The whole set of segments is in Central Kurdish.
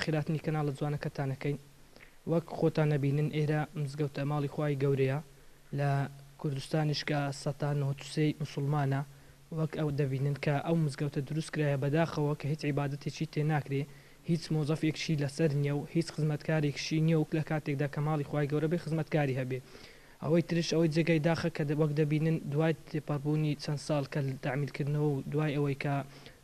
داخراتنی کەناڵە جوانەکەتانەکەین وەک خۆتان نەبینن ئێرە مزگەوتە ماڵی خوای گەورەیە لە کوردستانیش کە 93 مسلمانە وەک ئەو دەبینن کە ئەو مزگەوتە دروست کرایە بەداخەوە کە هیچ عیبادەتێکی تێناکرێ هیچ مۆزەفێکشی لەسەر نییە و هیچ خزمەتکارێکشی نییە و لە کاتێکدا کە ماڵی خوای گەورە بێ خزمەتکاری هەبێ ئەوەی ترش ئەوەی جێگای داخە کە وەک دەبینن دوای تێپەڕبوونی چەند ساڵ کە تعمیرکردنەوە و دوای ئەوەی کە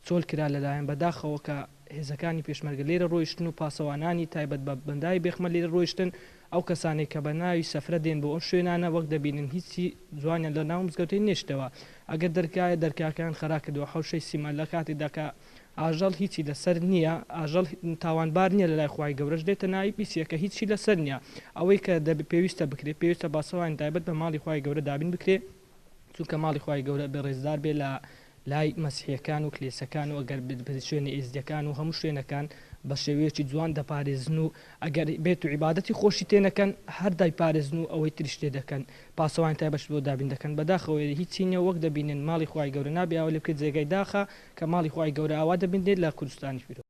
چۆل کرا لەلایەن بەداخەوە کە هێزەکانی پێشمەرگە لێرە ڕۆیشتن و پاسەوانانی تایبەت بە بەندای بێخمە لێرە ڕۆیشتن ئەو کەسانی کە بە ناوی سەفرە دێن بۆ ئەو شوێنانە وەک دەبینن هیچی جوانیان لە ناو مزگەوتەی نێشتەوە ئەگەر دەرکایە دەرکاکان خەرا کردەوە حەوشەی سیمان لە کاتێکدا کە ئاژەڵ هیچی لەسەر نییە ئاژەڵ تاوانبار نییە لە لای خوای گەورەش دێتە ناوی پیسیەکە هیچی لەسەر نییە ئەوەی کە پێویستە بکرێت پێویستە باسەوان تایبەت بە ماڵی خوای گەورە دابین بکرێت چونکە ماڵی خوای گەورە بێ ڕێزدار بێ لە لای مەسیحیەکان و کلێسەکان و ئەگەر شوێنی ئێزدیەکان و هەموو شوێنەکان بە شێوەیەکی جوان دەپارێزن و ئەگەر بێت و عیبادەتی خۆشی تێنەکەن هەر دایپارێزن و ئەوەی تریش تێ دەکەن پاسەوان تایبەت بۆ دابین دەکەن بەداخەوەی هیچی نییە وەک دەبینن ماڵی خوای گەورە نابێ ئەوە لێ بکرێت جێگەی داخە کە ماڵی خوای گەورە ئاوا دەبێت لە کوردستانی پیرۆ